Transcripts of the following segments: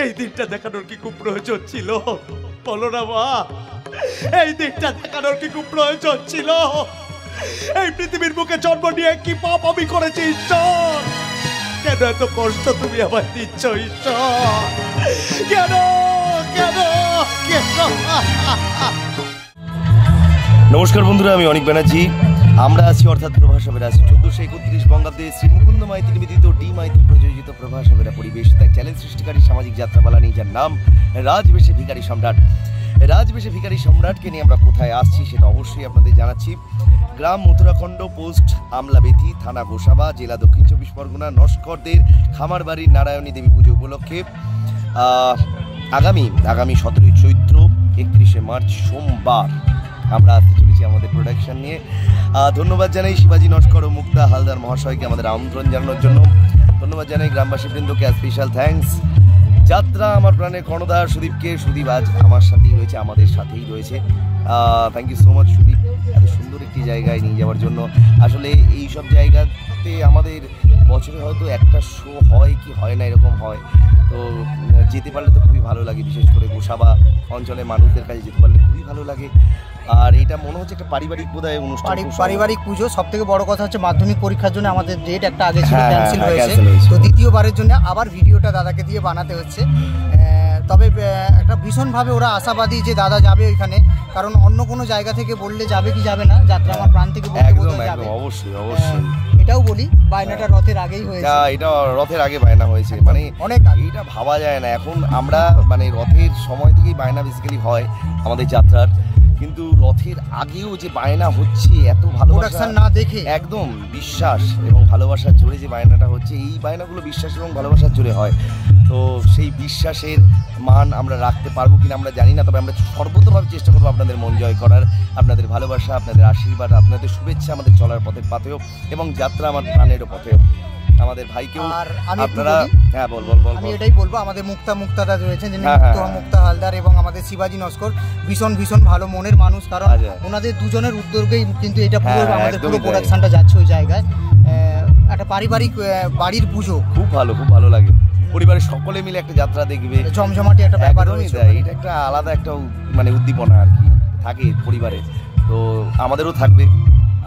এই দিনটা দেখানোর কি খুব প্রয়োজন ছিল? বলো না মা, এই দিনটা দেখানোর কি খুব প্রয়োজন ছিল? এই পৃথিবীর বুকে জন্ম নিয়ে কি পাপ আমি করেছি ঈশ্বর? কেন এত কষ্ট তুমি আমায় দিচ্ছ ঈশ্বর? কেন কেন কেন? নমস্কার বন্ধুরা, আমি অনিক ব্যানার্জি। আমরা আছি অর্থাৎ প্রভাসবেরা আছি 1431 বঙ্গাব্দে শ্রী মুকুন্দ মাইতি নিবেদিত ডি মাইতি প্রযোজিত প্রভাসবেরা পরিবেশিত এক চ্যালেঞ্জ সৃষ্টিকারী সামাজিক যাত্রাপালা নিয়ে, যার নাম রাজবেশে ভিখারি সম্রাট। রাজবেশে ভিখারি সম্রাটকে নিয়ে আমরা কোথায় আসছি সেটা অবশ্যই আপনাদের জানাচ্ছি। গ্রাম মথুরাখণ্ড, পোস্ট আমলাবেথি, থানা গোসাবা, জেলা দক্ষিণ 24 পরগনা। নস্করদের খামারবাড়ির নারায়ণী দেবী পুজো উপলক্ষে আগামী 17ই চৈত্র 31শে মার্চ সোমবার আমরা আসতে চলেছি আমাদের প্রোডাকশন নিয়ে। ধন্যবাদ জানাই শিবাজি নস্কর ও মুক্তা হালদার মহাশয়কে আমাদের আমন্ত্রণ জানানোর জন্য। ধন্যবাদ জানাই গ্রামবাসীবৃন্দকে, স্পেশাল থ্যাঙ্কস। যাত্রা আমার প্রাণের কর্ণধার সুদীপকে। সুদীপ আজ আমার সাথেই রয়েছে, আমাদের সাথেই রয়েছে। Thank you so much Sudip, এত সুন্দর একটি জায়গায় নিয়ে যাওয়ার জন্য। আসলে এই সব জায়গাতে আমাদের বছরে হয়তো একটা শো হয় কি হয় না, এরকম হয়। তো যেতে পারলে তো খুবই ভালো লাগে, বিশেষ করে গোসাবা অঞ্চলের মানুষদের কাছে যেতে পারলে খুবই ভালো লাগে। আর এটা মনে হচ্ছে একটা পারিবারিক বোধহয় অনুষ্ঠান, পারিবারিক পুজো। সব থেকে বড় কথা হচ্ছে মাধ্যমিক পরীক্ষার জন্য আমাদের ডেট একটা আগে ছিল, ক্যান্সেল হয়েছে। তো দ্বিতীয়বারের জন্য আবার ভিডিওটা দাদাকে দিয়ে বানাতে হচ্ছে। তবে একটা ভীষণভাবে ওরা আশাবাদী যে দাদা যাবে ওইখানে, কারণ অন্য কোনো জায়গা থেকে বললে যাবে কি যাবে না, যাত্রা আমার প্রাণ থেকে একদম অবশ্যই অবশ্যই। এটাও বলি, বায়নাটা রথের আগেই হয়েছে। এটা রথের আগে বায়না হয়েছে, মানে অনেক আগে। এটা ভাবা যায় না। এখন আমরা মানে রথের সময় থেকেই বায়না বেসিক্যালি হয় আমাদের যাত্রার, কিন্তু রথের আগেও যে বায়না হচ্ছে এত ভালোবাসা না দেখে, একদম বিশ্বাস এবং ভালোবাসার জোরে যে বায়নাটা হচ্ছে, এই বায়নাগুলো বিশ্বাস এবং ভালোবাসার জোরে হয়। তো সেই বিশ্বাসের মান আমরা রাখতে পারবো কিনা আমরা জানি না, তবে আমরা সর্বতভাবে চেষ্টা করবো আপনাদের মন জয় করার। আপনাদের ভালোবাসা, আপনাদের আশীর্বাদ, আপনাদের শুভেচ্ছা আমাদের চলার পথের পাথেও এবং যাত্রা আমার প্রাণেরও পথেও। আমাদের ভাইকেও আপনারা আমি এটাই বলবো, আমাদের মুক্তাদা রয়েছেন, মুক্তা হালদার এবং আমাদের শিবাজি নস্কর ভীষণ ভালো মনের মানুষ। কারণ ওনাদের দুজনের উদ্যোগেই কিন্তু এটা পুরো আমাদের পুরো প্রোডাকশনটা যাচ্ছে ওই জায়গায়। একটা পারিবারিক বাড়ির পুজো, খুব ভালো লাগে। পরিবারের সকলে মিলে একটা যাত্রা দেখবে, জমজমাটি একটা ব্যাপার রয়েছে। এটা একটা আলাদা একটা মানে উদ্দীপনা আর কি থাকে পরিবারে। তো আমাদেরও থাকবে,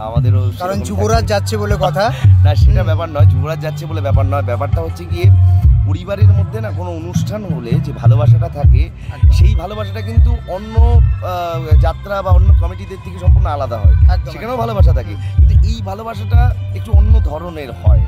আমাদেরও। কারণ যুবরাজ যাচ্ছে বলে কথা না, সেটা ব্যাপার নয়। যুবরাজ যাচ্ছে বলে ব্যাপার নয়। ব্যাপারটা হচ্ছে গিয়ে পরিবারের মধ্যে না কোনো অনুষ্ঠান হলে যে ভালোবাসাটা থাকে, সেই ভালোবাসাটা কিন্তু অন্য যাত্রা বা অন্য কমিটিদের থেকে সম্পূর্ণ আলাদা হয়। সেখানেও ভালোবাসা থাকে, কিন্তু এই ভালোবাসাটা একটু অন্য ধরনের হয়,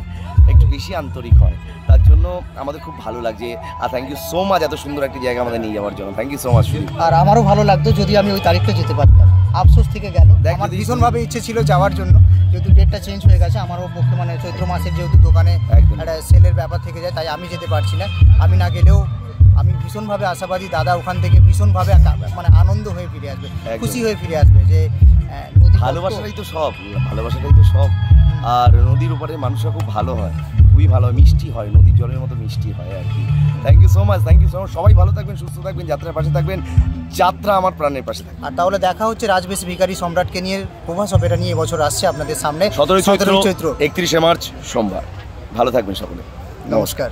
একটু বেশি আন্তরিক হয়। তার জন্য আমাদের খুব ভালো লাগছে। আর থ্যাংক ইউ সো মাচ এত সুন্দর একটা জায়গা আমাদের নিয়ে যাওয়ার জন্য। Thank you so much. আর আমারও ভালো লাগতো যদি আমি ওই তারিখটা যেতে পারতাম। আফসোস থেকে গেল। আমার ভীষণভাবে ইচ্ছে ছিল যাওয়ার জন্য, যেহেতু ডেটটা চেঞ্জ হয়ে গেছে। আমারও পক্ষে মানে চৈত্র মাসের যেহেতু দোকানে একটা সেলের ব্যাপার থেকে যায়, তাই আমি যেতে পারছি না। আমি না গেলেও আমি ভীষণভাবে আশাবাদী দাদা ওখান থেকে ভীষণভাবে মানে আনন্দ হয়ে ফিরে আসবে, খুশি হয়ে ফিরে আসবে। যে ভালোবাসাটাই তো সব, ভালোবাসাটাই তো সব। আর নদীর উপরে মানুষরা খুব ভালো হয়, খুবই ভালো হয়, মিষ্টি হয়, নদীর জলের মতো মিষ্টি হয় আর কি। Thank you so much, thank you so much. সবাই ভালো থাকবেন, সুস্থ থাকবেন, যাত্রার পাশে থাকবেন, যাত্রা আমার প্রাণের পাশে থাকবে। আর তাহলে দেখা হচ্ছে রাজবেশে ভিখারি সম্রাটকে নিয়ে। প্রভাসবেরা নিয়ে এবছর আসছে আপনাদের সামনে 17 চৈত্র 31শে মার্চ সোমবার। ভালো থাকবেন সকলে, নমস্কার।